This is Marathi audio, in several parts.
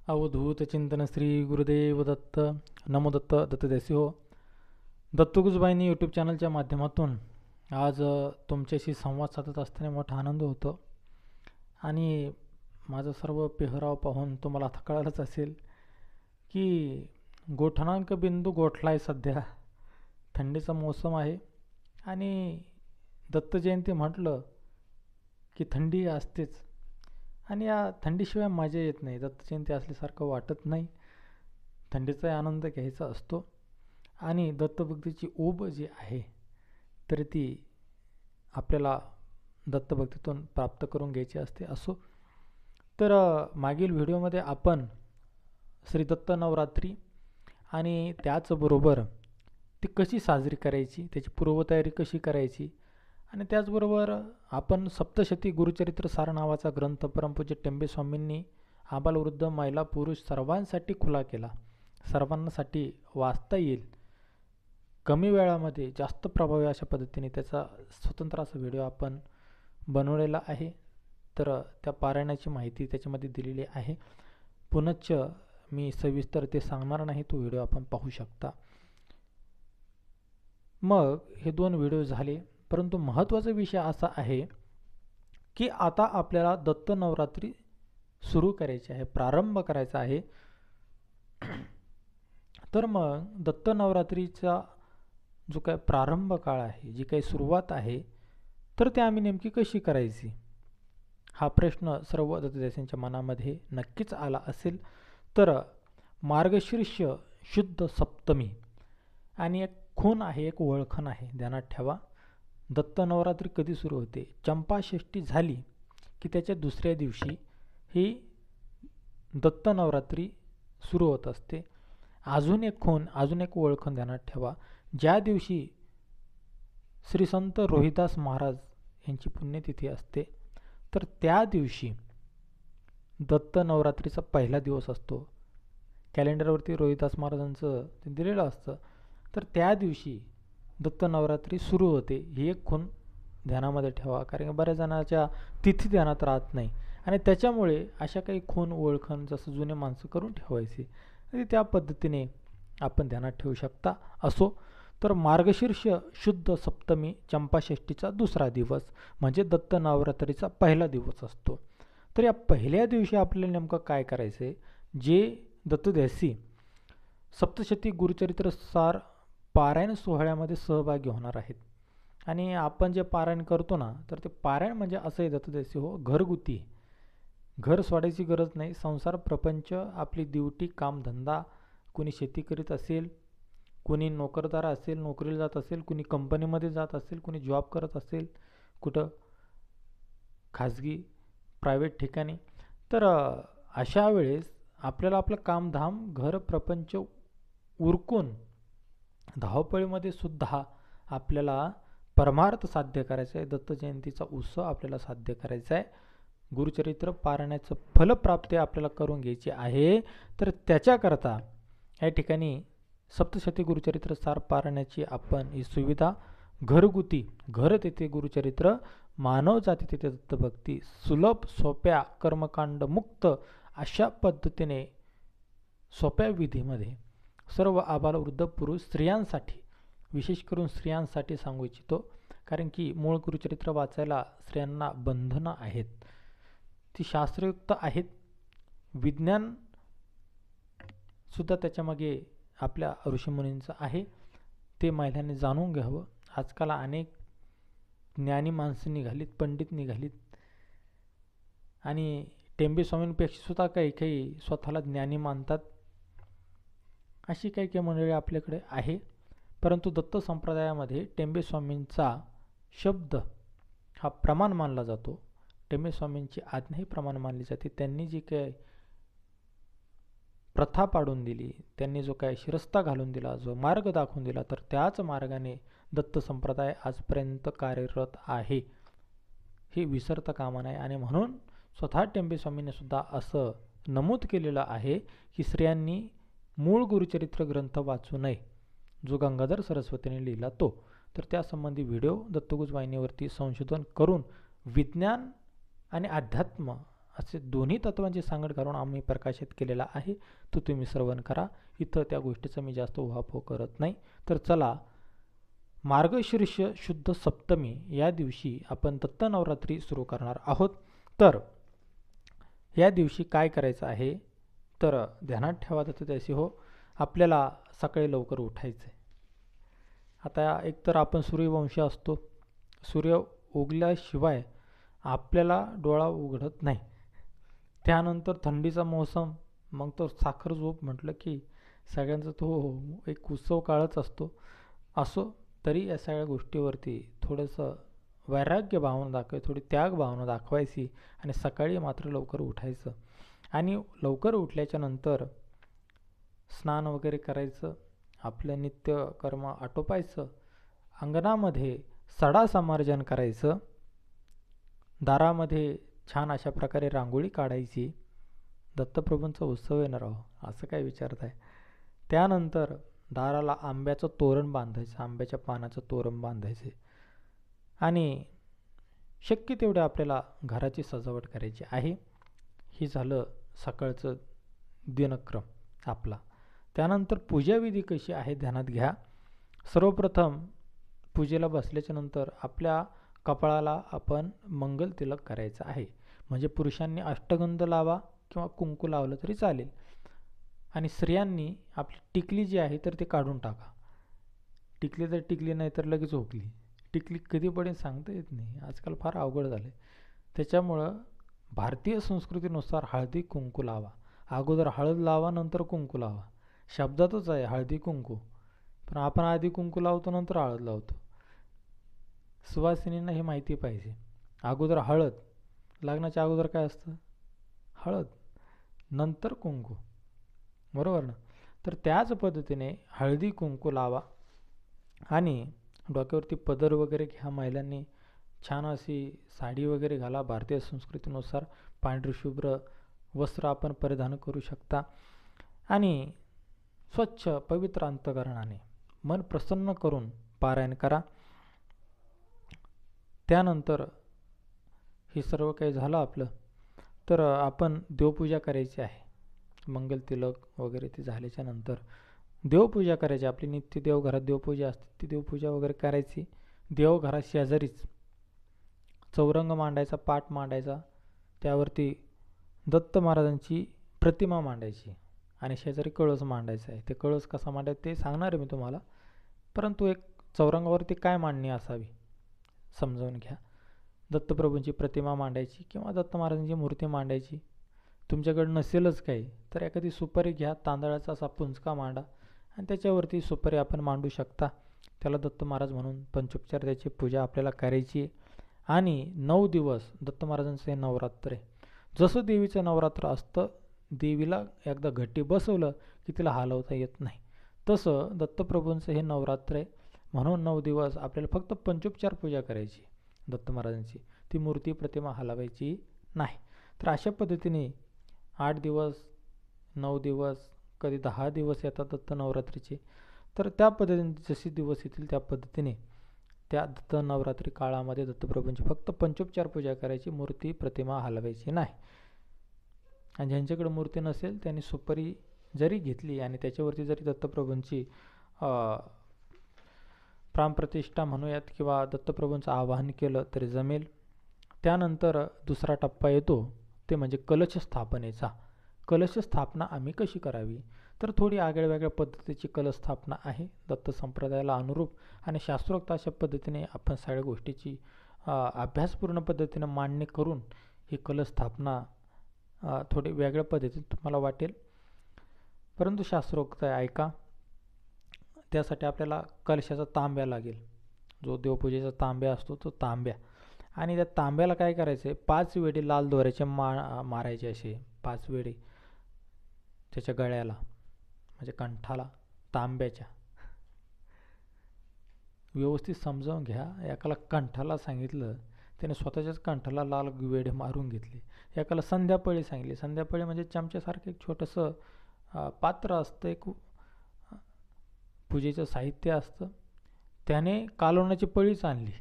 अवधूत चिंतन श्री गुरुदेव दत्त. नमो दत्त. दत्तदेसी हो. दत्तगुजबाईंनी यूट्यूब चॅनलच्या माध्यमातून आज तुमच्याशी संवाद साधत असताना मोठा आनंद होतो. आणि माझा सर्व पेहराव पाहून तुम्हाला आता कळालंच असेल की गोठणांक बिंदू गोठला आहे. सध्या थंडीचा मोसम आहे आणि दत्त जयंती म्हटलं की थंडी असतेच. आणि या थंडीशिवाय मजा येत नाही. दत्त जयंती असल्यासारखं वाटत नाही. थंडीचा आनंद घ्यायचा असतो आणि दत्तभक्तीची ऊब जी आहे तर ती आपल्याला दत्तभक्तीतून प्राप्त करून घ्यायची असते. असो तर मागील व्हिडिओमध्ये आपण श्री दत्त नवरात्री आणि त्याचबरोबर ती कशी साजरी करायची, त्याची पूर्वतयारी कशी करायची आणि त्याचबरोबर आपण सप्तशती गुरुचरित्र सार नावाचा ग्रंथ परमपूज्य टेंबे स्वामींनी आबालवृद्ध महिला पुरुष सर्वांसाठी खुला केला. सर्वांसाठी वाचता येईल, कमी वेळामध्ये जास्त प्रभावी अशा पद्धतीने त्याचा स्वतंत्र असा व्हिडिओ आपण बनवलेला आहे. तर त्या पारायणाची माहिती त्याच्यामध्ये दिलेली आहे. पुनश्च मी सविस्तर ते सांगणार नाही, तो व्हिडिओ आपण पाहू शकता. मग हे दोन व्हिडिओ झाले, परंतु महत्त्वाचा विषय असा आहे की आता आपल्याला दत्त नवरात्री सुरू करायची आहे, प्रारंभ करायचा आहे. तर मग दत्त नवरात्रीचा जो काही प्रारंभ काळ आहे, जी काही सुरुवात आहे, तर ते आम्ही नेमकी कशी करायची, हा प्रश्न सर्व दत्तदेसांच्या मनामध्ये नक्कीच आला असेल. तर मार्गशीर्ष शुद्ध सप्तमी आणि एक खूण आहे, एक ओळखण आहे, ध्यानात ठेवा. दत्त नवरात्री कधी सुरू होते? चंपाषष्ठी झाली की त्याच्या दुसऱ्या दिवशी ही दत्त नवरात्री सुरू होत असते. अजून एक खूण, अजून एक ओळखण ध्यानात ठेवा. ज्या दिवशी श्री संत रोहिदास महाराज यांची पुण्यतिथी असते तर त्या दिवशी दत्त नवरात्रीचा पहिला दिवस असतो. कॅलेंडरवरती रोहिदास महाराजांचं ते दिलेलं असतं. तर त्या दिवशी दत्त नवरात्री सुरू होते. ही एक खूण ध्यानामध्ये ठेवा, कारण बऱ्याच जणांच्या तिथी ध्यानात राहत नाही आणि त्याच्यामुळे अशा काही खूण ओळखण जसं जुने माणसं करून ठेवायची, आणि त्या पद्धतीने आपण ध्यानात ठेवू शकता. असो तर मार्गशीर्ष शुद्ध सप्तमी चंपाषष्ठीचा दुसरा दिवस म्हणजे दत्त नवरात्रीचा पहिला दिवस असतो. तर या पहिल्या दिवशी आपल्याला नेमकं काय करायचं आहे? जे दत्तदेसी सप्तशती गुरुचरित्र सार पारायण सोहळ्यामध्ये सहभागी होणार आहेत आणि आपण जे पारायण करतो ना, तर ते पारायण म्हणजे असं आहे दत्तदेसी हो, घरगुती. घर सोडायची गरज नाही. संसार प्रपंच, आपली ड्युटी, कामधंदा, कोणी शेती करीत असेल, कोणी नोकरदार असेल, नोकरीला जात असेल, कोणी कंपनीमध्ये जात असेल, कोणी जॉब करत असेल कुठं खाजगी प्रायव्हेट ठिकाणी, तर अशा वेळेस आपल्याला आपलं कामधाम, घर प्रपंच उरकून धावपळीमध्ये सुद्धा आपल्याला परमार्थ साध्य करायचा आहे. दत्त जयंतीचा उत्सव आपल्याला साध्य करायचा आहे. गुरुचरित्र पारायणाचं फलप्राप्ती आपल्याला करून घ्यायची आहे. तर त्याच्याकरता या ठिकाणी सप्तशती गुरुचरित्र सार पारायणाची आपण ही सुविधा घरगुती, घर तेथे गुरुचरित्र, मानव जाती तेथे दत्तभक्ती, सुलभ सोप्या कर्मकांड मुक्त अशा पद्धतीने सोप्या विधीमध्ये सर्व आबालवृद्ध पुरुष स्त्रियांसाठी, विशेष करून स्त्रियांसाठी सांगू इच्छितो, कारण की मूळ गुरुचरित्र वाचायला स्त्रियांना बंधनं आहेत, ती शास्त्रयुक्त आहेत. विज्ञान सुद्धा त्याच्यामागे आपल्या ऋषीमुनींचं आहे, ते महिलांनी जाणून घ्यावं. आजकाल अनेक ज्ञानी माणसं निघालीत, पंडित निघालीत आणि टेंबे स्वामींपेक्षा सुद्धा काही काही स्वतःला ज्ञानी मानतात. अशी काही काही मंडळी आपल्याकडे आहे. परंतु दत्त संप्रदायामध्ये टेंबे स्वामींचा शब्द हा प्रमाण मानला जातो. टेंबे स्वामींची आज्ञाही प्रमाण मानली जाते. त्यांनी जी काही प्रथा पाडून दिली, त्यांनी जो काय शिरस्ता घालून दिला, जो मार्ग दाखवून दिला, तर त्याच मार्गाने दत्त संप्रदाय आजपर्यंत कार्यरत आहे, हे विसरता कामा नये. आणि म्हणून स्वतः टेंबे स्वामींनी सुद्धा असं नमूद केलेलं आहे की स्त्रियांनी मूळ गुरुचरित्र ग्रंथ वाचू नये, जो गंगाधर सरस्वतीने लिहिला तो. तर त्यासंबंधी व्हिडिओ दत्तगुज वाहिनीवरती संशोधन करून विज्ञान आणि अध्यात्म असे दोन्ही तत्वांची सांगड घालून आम्ही प्रकाशित केलेला आहे. तो तुम्ही श्रवण करा. इथं त्या गोष्टीचा मी जास्त उहापोह करत नाही. तर चला, मार्गशीर्ष शुद्ध सप्तमी या दिवशी आपण दत्त नवरात्री सुरू करणार आहोत. तर या दिवशी काय करायचं आहे, तर ध्यानात ठेवा दत्तदासी हो, आपल्याला सकाळी लवकर उठायचं आहे. आता एकतर आपण सूर्यवंशी असतो, सूर्य उगल्याशिवाय आपल्याला डोळा उघडत नाही. त्यानंतर थंडीचा मोसम, मग तो साखर झोप म्हटलं की सगळ्यांचा तो एक उत्सव काळच असतो. असो तरी या सगळ्या गोष्टीवरती थोडंसं वैराग्य भावना दाखवायची, थोडी त्याग भावना दाखवायची आणि सकाळी मात्र लवकर उठायचं. आणि लवकर उठल्याच्या नंतर स्नान वगैरे करायचं, आपलं नित्य कर्म आटोपायचं, अंगणामध्ये सडा समार्जन करायचं, दारामध्ये छान अशा प्रकारे रांगोळी काढायची. दत्तप्रभूंचा उत्सव येणार आहो असं काय विचारताय. त्यानंतर दाराला आंब्याचं तोरण बांधायचं, आंब्याच्या पानाचं तोरण बांधायचे आणि शक्य तेवढे आपल्याला घराची सजावट करायची आहे. ही झालं सकाळचं दिनक्रम आपला. त्यानंतर पूजाविधी कशी आहे ध्यानात घ्या. सर्वप्रथम पूजेला बसल्याच्या नंतर आपल्या कपाळाला आपण मंगल तिलक करायचं आहे. म्हणजे पुरुषांनी अष्टगंध लावा किंवा कुंकू लावलं तरी चालेल. आणि स्त्रियांनी आपली टिकली जी आहे तर ती काढून टाका. टिकली तर टिकली, नाही तर लगेच झोपली. टिकली कधी पडेल सांगता येत नाही, आजकाल फार अवघड झाले. त्याच्यामुळं भारतीय संस्कृतीनुसार हळदी कुंकू लावा. अगोदर हळद लावा, नंतर कुंकू लावा. शब्दातच आहे हळदी कुंकू, पण आपण आधी कुंकू लावतो नंतर हळद लावतो. सुवासिनींना हे माहिती पाहिजे. अगोदर हळद, लग्नाच्या अगोदर काय असतं, हळद, नंतर कुंकू, बरोबर ना. तर त्याच पद्धतीने हळदी कुंकू लावा आणि डोक्यावरती पदर वगैरे घ्या. महिलांनी छान अशी साडी वगैरे घाला. भारतीय संस्कृतीनुसार पांढरी शुभ्र वस्त्र आपण परिधान करू शकता आणि स्वच्छ पवित्र अंतकरणाने मन प्रसन्न करून पारायण करा. त्यानंतर हे सर्व काही झालं आपलं, तर आपण देवपूजा करायची आहे. मंगल तिलक वगैरे ते झाल्याच्या नंतर देवपूजा करायची. आपली नित्य देवघरात देवपूजा असते, ती देवपूजा वगैरे करायची. देवघरात शेजारीच चौरंग मांडायचा, पाट मांडायचा, त्यावरती दत्त महाराजांची प्रतिमा मांडायची आणि शेजारी कळस मांडायचा आहे. ते कळस कसा मांडायचा ते सांगणार आहे मी तुम्हाला, परंतु एक चौरंगावरती काय मांडणी असावी समजावून घ्या. दत्तप्रभूंची प्रतिमा मांडायची किंवा दत्त महाराजांची मूर्ती मांडायची. तुमच्याकडे नसेलच काही तर एखादी सुपारी घ्या, तांदळाचा असा पुंजका मांडा आणि त्याच्यावरती सुपारी आपण मांडू शकता. त्याला दत्त महाराज म्हणून पंचोपचार त्याची पूजा आपल्याला करायची. आणि 9 दिवस दत्त महाराजांचं हे नवरात्र आहे. जसं देवीचं नवरात्र असतं, देवीला एकदा घट्टी बसवलं की तिला हलवता येत नाही, तसं दत्तप्रभूंचं हे नवरात्र आहे. म्हणून 9 दिवस आपल्याला फक्त पंचोपचार पूजा करायची दत्त महाराजांची, ती मूर्ती प्रतिमा हलवायची नाही. तर अशा पद्धतीने 8 दिवस, 9 दिवस, कधी 10 दिवस येतात दत्त नवरात्रीचे. तर त्या पद्धतीने जसे दिवस येतील त्या पद्धतीने त्या दत्त नवरात्री काळामध्ये दत्तप्रभूंची फक्त पंचोपचार पूजा करायची, मूर्ती प्रतिमा हलवायची नाही. आणि ज्यांच्याकडे मूर्ती नसेल त्यांनी सुपारी जरी घेतली आणि त्याच्यावरती जरी दत्तप्रभूंची प्राणप्रतिष्ठा म्हणूयात किंवा दत्तप्रभूंचं आवाहन केलं तरी जमेल. त्यानंतर दुसरा टप्पा येतो ते म्हणजे कलश स्थापनेचा. कलश स्थापना आम्ही कशी करावी, तर थोडी आगळ्यावेगळ्या पद्धतीची कलश स्थापना आहे दत्त संप्रदायाला अनुरूप आणि शास्त्रोक्त अशा पद्धतीने आपण सगळ्या गोष्टीची अभ्यासपूर्ण पद्धतीने मांडणी करून ही कलश स्थापना थोडी वेगळ्या पद्धतीने तुम्हाला वाटेल, परंतु शास्त्रोक्त आहे, ऐका. त्यासाठी आपल्याला कलशाचा तांब्या लागेल, जो देवपूजेचा तांब्या असतो तो तांब्या. आणि त्या तांब्याला काय करायचं आहे, 5 वेळी लाल दोऱ्याचे मारायचे, असे 5 वेळी त्याच्या गळ्याला म्हणजे कंठाला तांब्याच्या. व्यवस्थित समजावून घ्या. एकाला कंठाला सांगितलं त्याने स्वतःच्याच कंठाला लाल वेढे मारून घेतले. एकाला संध्यापळी सांगितली. संध्यापळी म्हणजे चमच्यासारखं एक छोटंसं पात्र असतं, एक पूजेचं साहित्य असतं, त्याने कालवण्याची पळीच आणली.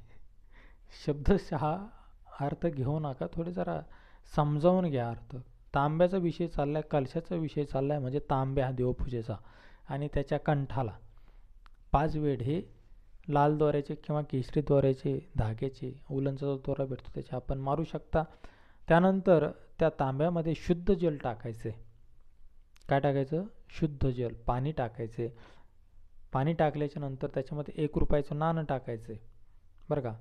शब्दशः अर्थ घेऊ नका, थोडे जरा समजावून घ्या अर्थ. तांब्याचा विषय चाललाय, कलशाचा विषय चाललाय, म्हणजे तांब्या देवपूजेचा, आणि त्याच्या कंठाला 5 वेढ हे लाल दोऱ्याचे किंवा केशरी दोऱ्याचे धाग्याचे, उलनचा जो दोरा भेटतो त्याचे आपण मारू शकता. त्यानंतर त्या तांब्यामध्ये शुद्ध जल टाकायचे. काय टाकायचं? शुद्ध जल, पाणी टाकायचे. पाणी टाकल्याच्या नंतर त्याच्यामध्ये 1 रुपयाचं नाणं टाकायचं, बरं का.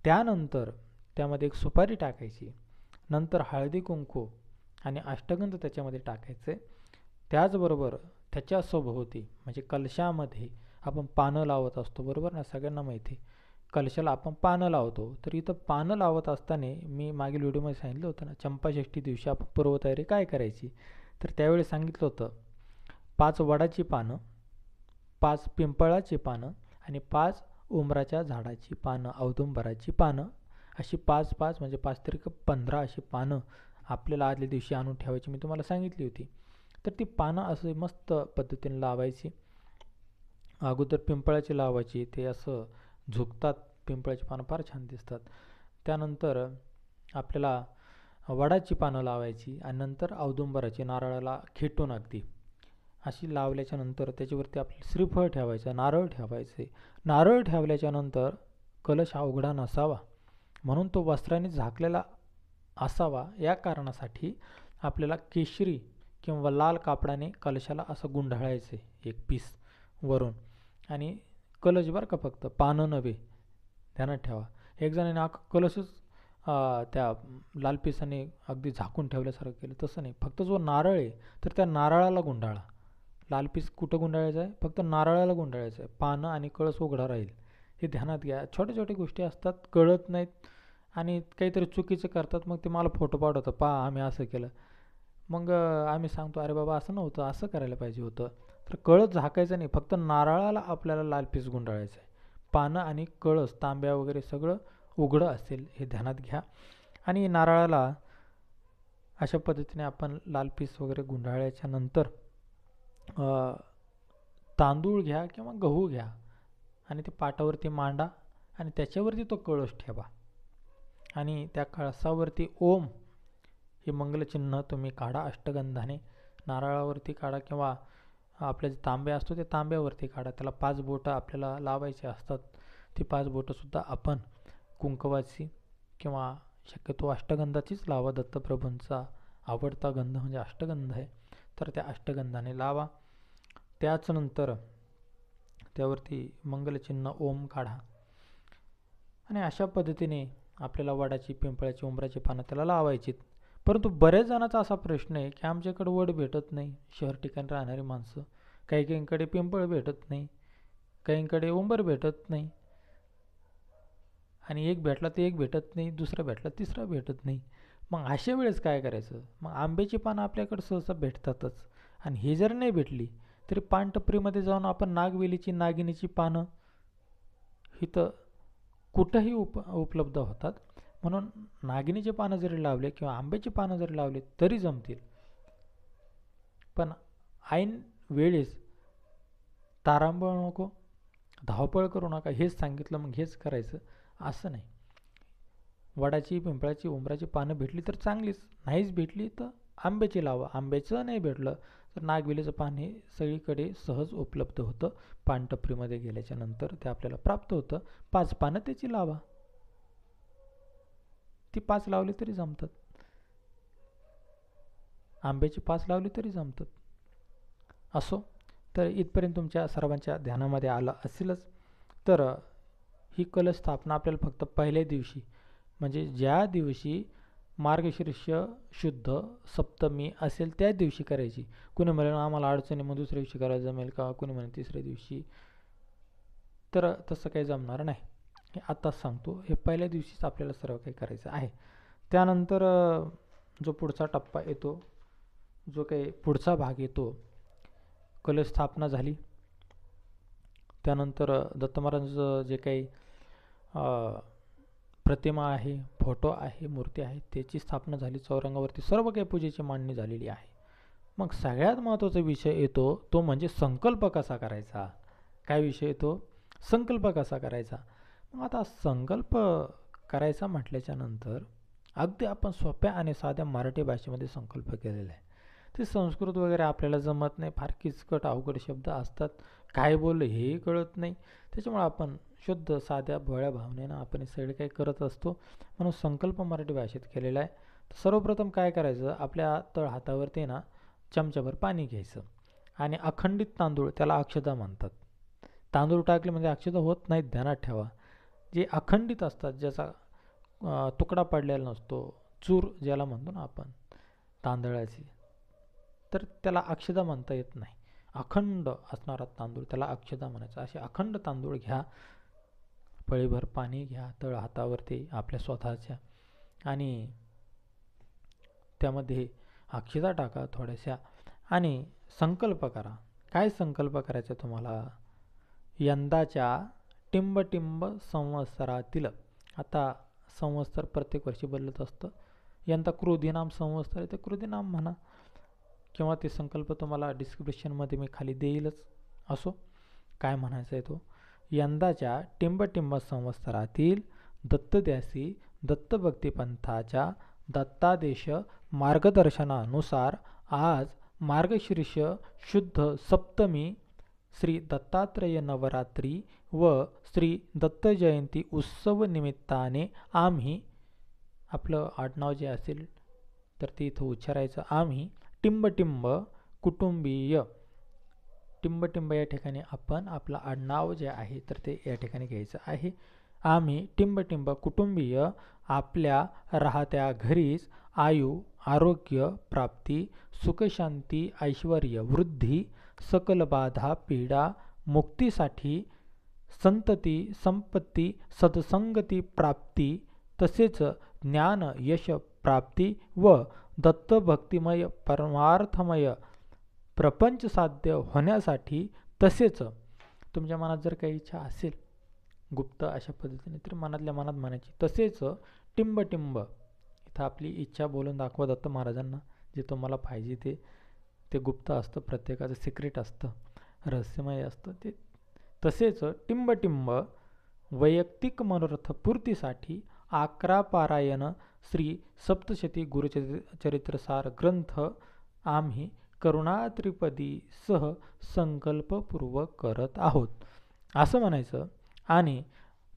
त्यानंतर त्यामध्ये 1 सुपारी टाकायची. नंतर हळदी कुंकू आणि अष्टगंध त्याच्यामध्ये टाकायचे. त्याचबरोबर त्याच्या सभोवती म्हणजे कलशामध्ये आपण पानं लावत असतो, बरोबर ना, सगळ्यांना माहिती आहे कलशाला आपण पानं लावतो. तर इथं पानं लावत असताना मी मागील व्हिडिओमध्ये सांगितलं होतं ना, चंपाषष्ठी दिवशी आपण पूर्वतयारी काय करायची. तर त्यावेळी सांगितलं होतं 5 वडाची पानं, 5 पिंपळाची पानं आणि 5 उमराच्या झाडाची पानं, औदुंबराची पानं, अशी 5-5 म्हणजे 5 त्रिक 15 अशी पानं आपल्याला आदल्या दिवशी आणून ठेवायची, मी तुम्हाला सांगितली होती. तर ती पानं असं मस्त पद्धतीने लावायची. अगोदर पिंपळाची लावायची, ते असं झुकतात, पिंपळाची पानं फार छान दिसतात. त्यानंतर आपल्याला वडाची पानं लावायची आणि नंतर औदुंबराची, नारळाला खेटून अगदी अशी लावल्याच्या नंतर त्याच्यावरती आपलं श्रीफळ ठेवायचं, नारळ ठेवायचे. नारळ ठेवल्याच्या नंतर कलश हा उघडा नसावा म्हणून तो वस्त्राने झाकलेला असावा. या कारणासाठी आपल्याला केशरी किंवा लाल कापडाने कलशाला असं गुंढाळायचे 1 पीस वरून, आणि कलश बरं का, फक्त पानं नव्हे, ध्यानात ठेवा. एक जणाने कलशच त्या लाल पिसाने अगदी झाकून ठेवल्यासारखं केलं, तसं नाही. फक्त जो नारळ आहे तर त्या नारळाला गुंडाळा. लाल पीस कुठं गुंडाळायचं आहे? फक्त नारळाला गुंडाळायचं आहे. पानं आणि कळस उघडा राहील, हे ध्यानात घ्या. छोट्या छोट्या गोष्टी असतात, कळत नाहीत आणि काहीतरी चुकीचं करतात, मग ते मला फोटो पाठवतं, पहा आम्ही असं केलं. मग आम्ही सांगतो अरे बाबा असं नव्हतं, असं करायला पाहिजे होतं. तर कळस झाकायचं नाही, फक्त नारळाला आपल्याला लाल पीस गुंडाळायचं आहे. पानं आणि कळस, तांब्या वगैरे सगळं उघडं असेल हे ध्यानात घ्या. आणि नारळाला अशा पद्धतीने आपण लाल पीस वगैरे गुंडाळल्याच्या नंतर तांदूळ घ्या किंवा गहू घ्या आणि ते पाटावरती मांडा आणि त्याच्यावरती तो कळस ठेवा. आणि त्या कळसावरती ओम हे मंगलचिन्ह तुम्ही काढा अष्टगंधाने. नारळावरती काढा किंवा आपले जे तांबे असतो ते तांब्यावरती काढा. त्याला 5 बोटं आपल्याला लावायचे असतात. ती 5 बोटंसुद्धा आपण कुंकवाची किंवा शक्यतो अष्टगंधाचीच लावा. दत्तप्रभूंचा आवडता गंध म्हणजे अष्टगंध आहे, तर त्या अष्टगंधाने लावा. त्याचनंतर त्यावरती मंगलचिन्ह ओम काढा आणि अशा पद्धतीने आपल्याला वडाची, पिंपळाची, उंबराची पानं त्याला लावायची. परंतु बऱ्याच जणांचा असा प्रश्न आहे की आमच्याकडे वड भेटत नाही, शहर ठिकाणी राहणारी माणसं, काहींकडे पिंपळ भेटत नाही, काहींकडे उंबर भेटत नाही, आणि एक भेटला तर एक भेटत नाही, दुसरा भेटला तिसरा भेटत नाही. मग अशा वेळेस काय करायचं? मग आंब्याची पानं आपल्याकडे सहसा भेटतातच, आणि हे जर नाही भेटली तरी पानटपरीमध्ये जाऊन आपण नागवेलीची, नागिनीची पानं इथं कुठंही उपलब्ध होतात. म्हणून नागिनीचे पानं जरी लावले किंवा आंब्याची पानं जरी लावले तरी जमतील. पण ऐन वेळेस तारांबळ नको, धावपळ करू नका. हेच सांगितलं मग हेच करायचं असं नाही. वडाची, पिंपळाची, उंबराची पानं भेटली तर चांगलीच, नाहीच भेटली तर आंब्याची लावा. आंब्याचं नाही भेटलं तर नागवेलीचं पान हे सगळीकडे सहज उपलब्ध होतं. पानटपरीमध्ये गेल्याच्या नंतर ते आपल्याला प्राप्त होतं. 5 पानं त्याची लावा, ती 5 लावली तरी जमतात. आंब्याची 5 लावली तरी जमतात. असो, तर इथपर्यंत तुमच्या सर्वांच्या ध्यानामध्ये आलं असेलच. तर ही कलश स्थापना आपल्याला फक्त पहिल्या दिवशी म्हणजे ज्या दिवशी मार्गशीर्ष शुद्ध सप्तमी असेल त्या दिवशी करायची. कुणी म्हणेल आम्हाला अडचणी मग दुसऱ्या दिवशी करायला जमेल का, कुणी म्हणेल तिसऱ्या दिवशी, तर तसं काही जमणार नाही. हे आत्ताच सांगतो, हे पहिल्या दिवशीच आपल्याला सर्व काही करायचं आहे. त्यानंतर जो पुढचा टप्पा येतो, जो काही पुढचा भाग येतो, कलश स्थापना झाली. त्यानंतर दत्त महाराजांचं जे काही प्रतिमा आहे, फोटो आहे, मूर्ती आहे, त्याची स्थापना झाली. चौरंगावरती सर्व काही पूजेची मांडणी झालेली आहे. मग सगळ्यात महत्त्वाचा विषय येतो तो म्हणजे संकल्प कसा करायचा. काय विषय येतो? संकल्प कसा करायचा. मग आता संकल्प करायचा म्हटल्याच्या नंतर अगदी आपण सोप्या आणि साध्या मराठी भाषेमध्ये संकल्प केलेला आहे. ते संस्कृत वगैरे आपल्याला जमत नाही, फार किचकट अवघड शब्द असतात, काय बोललं हेही कळत नाही. त्याच्यामुळे आपण शुद्ध साध्या भोळ्या भावनेनं आपण हे सगळे काही करत असतो. म्हणून संकल्प मराठी भाषेत केलेला आहे. तर सर्वप्रथम काय करायचं, आपल्या तळ हातावरती ना चमच्याभर पाणी घ्यायचं आणि अखंडित तांदूळ, त्याला अक्षता म्हणतात. तांदूळ टाकले म्हणजे अक्षता होत नाहीत, ध्यानात ठेवा. जे अखंडित असतात, ज्याचा तुकडा पडलेला नसतो, चूर ज्याला म्हणतो ना आपण तांदळाची, तर त्याला अक्षता म्हणता येत नाही. अखंड असणारा तांदूळ त्याला अक्षता म्हणायचं. असे अखंड तांदूळ घ्या, पळीभर पाणी घ्या तळ हातावरती आपल्या स्वतःच्या, आणि त्यामध्ये अक्षता टाका थोड्याशा आणि संकल्प करा. काय संकल्प करायचा तुम्हाला? यंदाच्या टिंबटिंब संवत्सरातील, आता संवत्सर प्रत्येक वर्षी बदलत असतं, यंदा क्रोधीनाम संवत्सर आहे, ते क्रोधीनाम म्हणा, किंवा ते संकल्प तुम्हाला डिस्क्रिप्शनमध्ये मी खाली देईलच. असो, काय म्हणायचं आहे तो, यंदाच्या टिंबटिंब संवत्सरातील दत्तद्यासी दत्तभक्तिपंथाच्या दत्तादेश मार्गदर्शनानुसार आज मार्गशीर्ष शुद्ध सप्तमी श्री दत्तात्रेय नवरात्री व श्री दत्त जयंती उत्सव निमित्ताने आम्ही, आपलं आडनाव जे असेल तर ते इथं उच्चारायचं, आम्ही टिंबटिंब कुटुंबीय, टिंबटिंब या ठिकाणी आपण आपलं आडनाव जे आहे तर ते या ठिकाणी घ्यायचं आहे. आम्ही टिंबटिंब कुटुंबीय आपल्या राहत्या घरीच आयु आरोग्य प्राप्ती सुखशांती ऐश्वर्य वृद्धी सकल बाधा पीडा मुक्तीसाठी संतती संपत्ती सत्संगती प्राप्ती तसेच ज्ञान यश प्राप्ती व दत्तभक्तिमय परमार्थमय प्रपंच साध्य होण्यासाठी, तसेच तुमच्या मनात जर काही इच्छा असेल गुप्त अशा पद्धतीने तर मनातल्या मनात म्हणायची, तसेच टिंबटिंब, इथं आपली इच्छा बोलून दाखवा दत्त महाराजांना, जे तुम्हाला पाहिजे ते, ते गुप्त असतं, प्रत्येकाचं सिक्रेट असतं, रहस्यमय असतं ते. तसेच टिंबटिंब वैयक्तिक मनोरथपूर्तीसाठी 11 पारायण श्री सप्तशती गुरुचरित्रसार ग्रंथ आम्ही करुणात्रिपदी सह संकल्पपूर्वक करत आहोत, असं म्हणायचं. आणि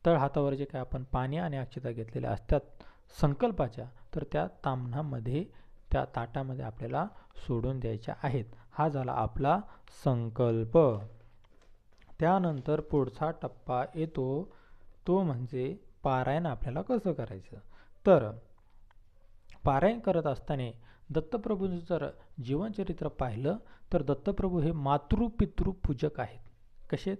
तळ हातावर जे काय आपण पाणी आणि अक्षता घेतलेल्या असतात संकल्पाच्या, तर त्या ताम्हणामध्ये, त्या ताटामध्ये आपल्याला सोडून द्यायच्या आहेत. हा झाला आपला संकल्प. त्यानंतर पुढचा टप्पा येतो, तो म्हणजे पारायण आपल्याला कसं करायचं. तर पारायण करत असताना दत्तप्रभूंचं जर जीवनचरित्र पाहिलं तर दत्तप्रभू हे मातृपितृपूजक आहेत. कसे?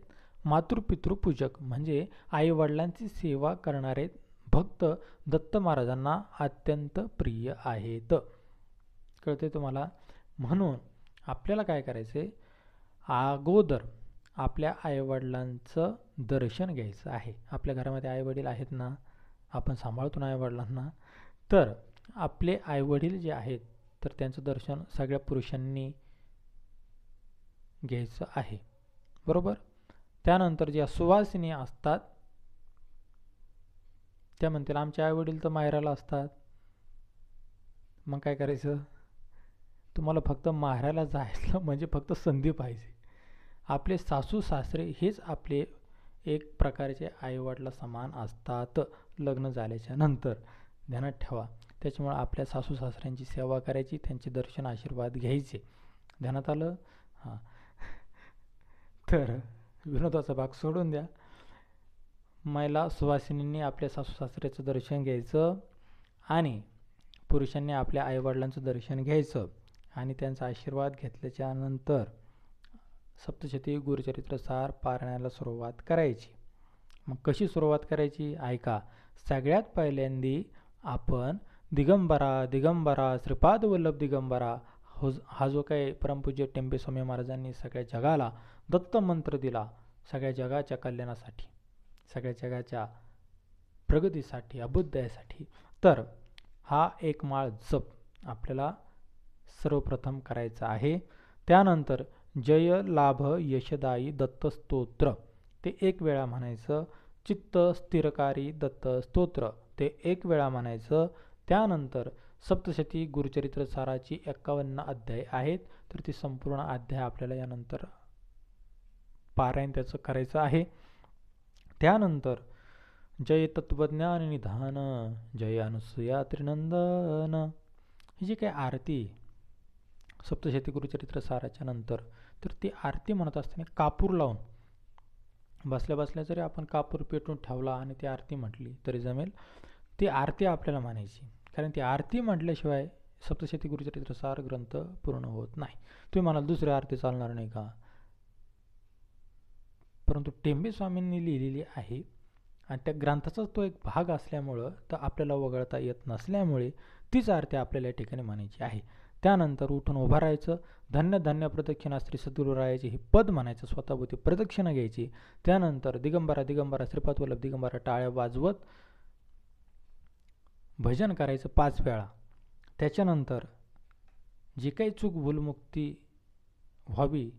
मातृपितृपूजक म्हणजे आईवडिलांची सेवा करणारे भक्त दत्त महाराजांना अत्यंत प्रिय आहेत. कळते तुम्हाला? म्हणून आपल्याला काय करायचे, अगोदर आपल्या आईवडिलांचं दर्शन घ्यायचं आहे. आपल्या घरामध्ये आईवडील आहेत ना, आपण सांभाळतो ना आईवडिलांना, तर आपले आईवडील जे आहेत तर त्यांचं दर्शन सगळ्या पुरुषांनी घ्यायचं आहे, बरोबर. त्यानंतर ज्या सुवासिनी असतात त्या म्हणतील आमचे आईवडील तर माहेराला असतात. मग काय करायचं, तुम्हाला फक्त माहेराला जायचं म्हणजे फक्त संधी पाहिजे. आपले सासू सासरे हेच आपले एक प्रकारचे आईवडिला समान असतात लग्न झाल्याच्या नंतर, ध्यानात ठेवा. त्याच्यामुळे आपल्या सासू सासऱ्यांची सेवा करायची, त्यांचे दर्शन आशीर्वाद घ्यायचे. ध्यानात आलं? हां. तर विनोदाचा भाग सोडून द्या. महिला सुवासिनींनी आपल्या सासू सासऱ्याचं दर्शन घ्यायचं आणि पुरुषांनी आपल्या आईवडिलांचं दर्शन घ्यायचं आणि त्यांचा आशीर्वाद घेतल्याच्या नंतर सप्तशती गुरुचरित्रसार पारायणाला सुरुवात करायची. मग कशी सुरुवात करायची ऐका. सगळ्यात पहिल्यांदी आपण दिगंबरा दिगंबरा श्रीपाद वल्लभ दिगंबरा हा जो काही परमपूज्य टेंबे स्वामी महाराजांनी सगळ्या जगाला दत्त मंत्र दिला, सगळ्या जगाच्या कल्याणासाठी, सगळ्या जगाच्या प्रगतीसाठी, अभ्युदयासाठी, तर हा एक माळ जप आपल्याला सर्वप्रथम करायचा आहे. त्यानंतर जय लाभ यशदायी दत्त स्तोत्र ते एक वेळा म्हणायचं. चित्त स्थिरकारी दत्त स्तोत्र ते एक वेळा म्हणायचं. त्यानंतर सप्तशती गुरुचरित्र साराची 51 अध्याय आहेत, तर ती संपूर्ण अध्याय आपल्याला यानंतर पारायण त्याचं करायचं आहे. त्यानंतर जय तत्वज्ञान निधान, जय अनुसूया त्रिनंदन, ही जी काही आरती सप्तशती गुरुचरित्र साराच्या नंतर, तर ती आरती म्हणत असताना कापूर लावून बसल्या बसल्या जरी आपण कापूर पेटून ठेवला आणि ती आरती म्हटली तरी जमेल. ती आरती आपल्याला मानायची, कारण ती आरती म्हटल्याशिवाय सप्तशती गुरुचरित्र सार ग्रंथ पूर्ण होत नाही. तुम्ही म्हणाल दुसरी आरती चालणार नाही का, परंतु टेंबे स्वामींनी लिहिलेली आहे आणि त्या ग्रंथाचाच तो एक भाग असल्यामुळं तर आपल्याला वगळता येत नसल्यामुळे तीच आरती आपल्याला या ठिकाणी मानायची आहे. त्यानंतर उठून उभं राहायचं, धन्य धन्य प्रदक्षिणा श्री सद्गुरुरायाची ही पद म्हणायचं, स्वतःभोवती प्रदक्षिणा घ्यायची. त्यानंतर दिगंबरा दिगंबरा श्रीपाद वल्लभ दिगंबरा टाळ्या वाजवत भजन करायचं 5 वेळा. त्याच्यानंतर जी काही चूक भूलमुक्ती व्हावी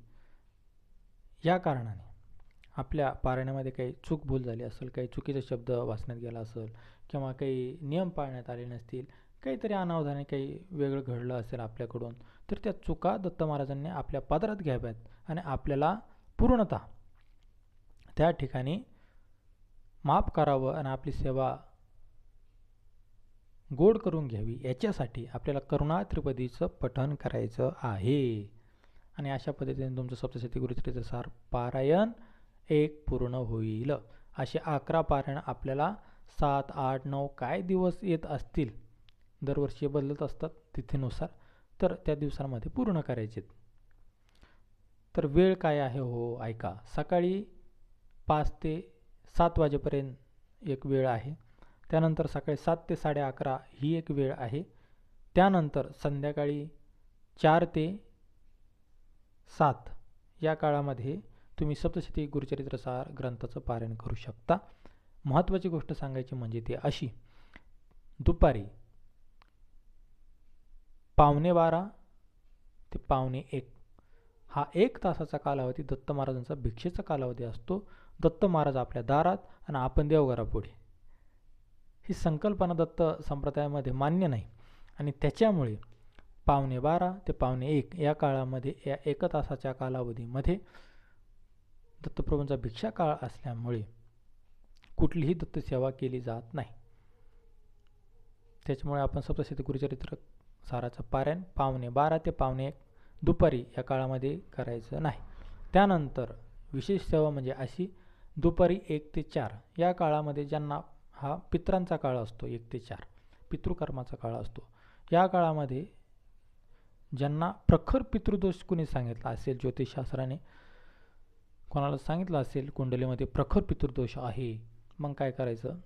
या कारणाने आपल्या पारायणामध्ये काही चूक भूल झाली असेल, काही चुकीचा शब्द वाचण्यात गेला असेल किंवा काही नियम पाळण्यात आले नसतील, काहीतरी अनावधाने काही वेगळं घडलं असेल आपल्याकडून, तर त्या चुका दत्त महाराजांनी आपल्या पदरात घ्याव्यात आणि आपल्याला पूर्णतः त्या ठिकाणी माफ करावं आणि आपली सेवा गोड करून घ्यावी, याच्यासाठी आपल्याला करुणा त्रिपदीचं पठण करायचं आहे. आणि अशा पद्धतीने तुमचं सप्तशती गुरुचरित्र सार पारायण एक पूर्ण होईल. असे 11 पारायण आपल्याला 7, 8, 9 काय दिवस येत असतील, दरवर्षी बदलत असतात तिथीनुसार, तर त्या दिवसांमध्ये पूर्ण करायचे. तर वेळ काय आहे हो ऐका. सकाळी 5 ते 7 वाजेपर्यंत एक वेळ आहे. त्यानंतर सकाळी 7 ते 11:30 ही एक वेळ आहे. त्यानंतर संध्याकाळी 4 ते 7 या काळामध्ये तुम्ही सप्तशती गुरुचरित्र सार ग्रंथाचं पारायण करू शकता. महत्त्वाची गोष्ट सांगायची म्हणजे ती अशी, दुपारी 12:15 ते 1:15 हा 1 तासाचा कालावधी दत्त महाराजांचा भिक्षेचा कालावधी असतो. दत्त महाराज आपल्या दारात आणि आपण देवघरापुढे, ही संकल्पना दत्त संप्रदायामध्ये मान्य नाही आणि त्याच्यामुळे 12:15 ते 1:15 या काळामध्ये, या 1 तासाच्या कालावधीमध्ये दत्तप्रभूंचा भिक्षा काळ असल्यामुळे कुठलीही दत्तसेवा केली जात नाही. त्याच्यामुळे आपण सप्तशती गुरुचरित्र साराचं पारायण 12:15 ते 1:15 दुपारी या काळामध्ये करायचं नाही. त्यानंतर विशेष सेवा म्हणजे अशी, दुपारी 1 ते 4 या काळामध्ये ज्यांना, हा पित्रांचा काळ असतो, 1 ते 4 पितृकर्माचा काळ असतो, या काळामध्ये ज्यांना प्रखर पितृदोष कुणी सांगितला असेल, ज्योतिषशास्त्राने कोणाला सांगितलं असेल कुंडलीमध्ये प्रखर पितृदोष आहे, मग काय करायचं,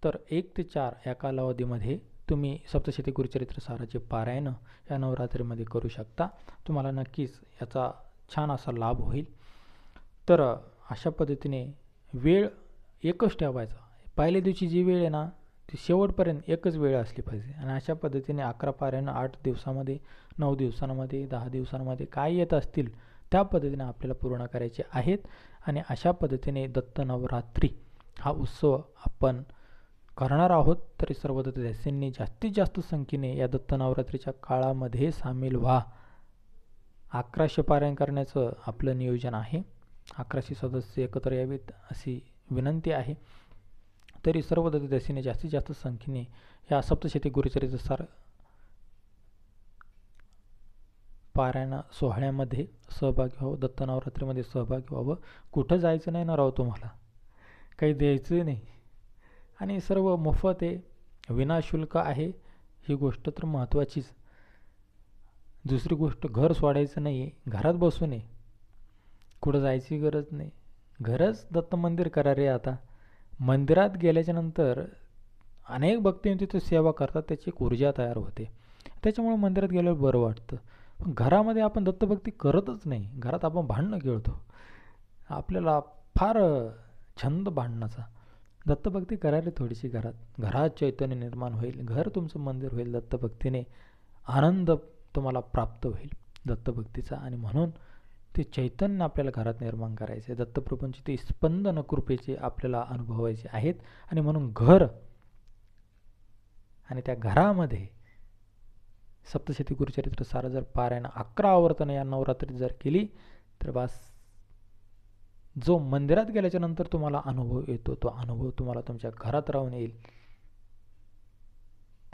तर 1 ते 4 या कालावधीमध्ये तुम्ही सप्तशती गुरुचरित्र साराचे पारायण या नवरात्रीमध्ये करू शकता. तुम्हाला नक्कीच याचा छान असा लाभ होईल. तर अशा पद्धतीने वेळ एकच ठेवायचा. पहिल्या दिवशी जी वेळ आहे ना, ती शेवटपर्यंत एकच वेळ असली पाहिजे. आणि अशा पद्धतीने 11 पारायण 8 दिवसामध्ये, 9 दिवसांमध्ये, 10 दिवसांमध्ये काय येत असतील त्या पद्धतीने आपल्याला पूर्ण करायचे आहेत. आणि अशा पद्धतीने दत्त नवरात्री हा उत्सव आपण करणार आहोत. तरी सर्व दत्तदासींनी जास्तीत जास्त संख्येने या दत्त नवरात्रीच्या काळामध्ये सामील व्हा. 1100 पारायण करण्याचं आपलं नियोजन आहे. 1100 सदस्य एकत्र यावेत अशी विनंती आहे. तरी सर्व दत्तदासींनी जास्तीत जास्त संख्येने या सप्तशती गुरुचरित्र सार पारायण सोहळ्यामध्ये सहभागी व्हावं, दत्त नवरात्रीमध्ये सहभागी व्हावं. कुठं जायचं नाही ना राव, तुम्हाला काही द्यायचं नाही आणि सर्व मोफत आहे, विनाशुल्क आहे. ही गोष्ट तर महत्त्वाचीच. दुसरी गोष्ट, घर सोडायचं नाही, घरात बसू नये, कुठं जायची गरज नाही. घरच दत्त मंदिर करा रे. आता मंदिरात गेल्याच्या नंतर अनेक भक्ती तिथे सेवा करतात, त्याची एक ऊर्जा तयार होते, त्याच्यामुळे मंदिरात गेल्यावर बरं वाटतं. पण घरामध्ये आपण दत्तभक्ती करतच नाही. घरात आपण भांडणं खेळतो, आपल्याला फार छंद भांडणाचा. दत्तभक्ती करायला थोडीशी घरात चैतन्य निर्माण होईल, घर तुमचं मंदिर होईल, दत्तभक्तीने आनंद तुम्हाला प्राप्त होईल दत्तभक्तीचा. आणि म्हणून ते चैतन्य आपल्याला घरात निर्माण करायचे, दत्तप्रभूंची ते स्पंदन कृपेचे आपल्याला अनुभवायचे आहेत. आणि म्हणून घर आणि त्या घरामध्ये सप्तशती गुरुचरित्र सार जर पारायण 11 आवर्तन या नवरात्रीत जर केली तर बस, जो मंदिरात गेल्याच्या नंतर तुम्हाला अनुभव येतो तो अनुभव तुम्हाला तुमच्या घरात राहून येईल.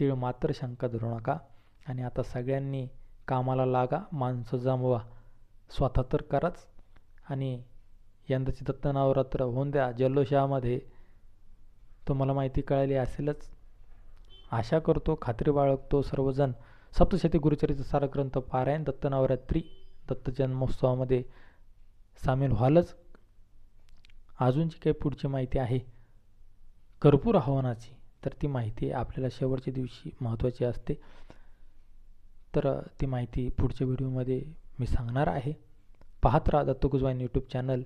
तीळ मात्र शंका धरू नका. आणि आता सगळ्यांनी कामाला लागा, माणसं जमवा, स्वतः तर कराच. आणि यंदाची दत्त नवरात्र होऊन द्या जल्लोषामध्ये. तुम्हाला माहिती कळाली असेलच आशा करतो, खात्री बाळगतो. सर्वजण सप्तशती गुरुचरित्र सार ग्रंथ पारायण दत्त नवरात्री दत्त जन्मोत्सवामध्ये सामील व्हालच. अजून जी काही पुढची माहिती आहे कर्पूर आव्हानाची, तर ती माहिती आपल्याला शेवटच्या दिवशी महत्त्वाची असते. तर ती माहिती पुढच्या व्हिडिओमध्ये मी सांगणार आहे. पाहत राहा दत्त गुजवाइन यूट्यूब चॅनल.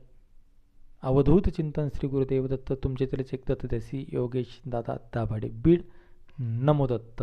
अवधूत चिंतन श्री गुरुदेव दत्त. तुमचे एक दत्तदेसी योगेश दादा दाभाडे बीड. नमो दत्त.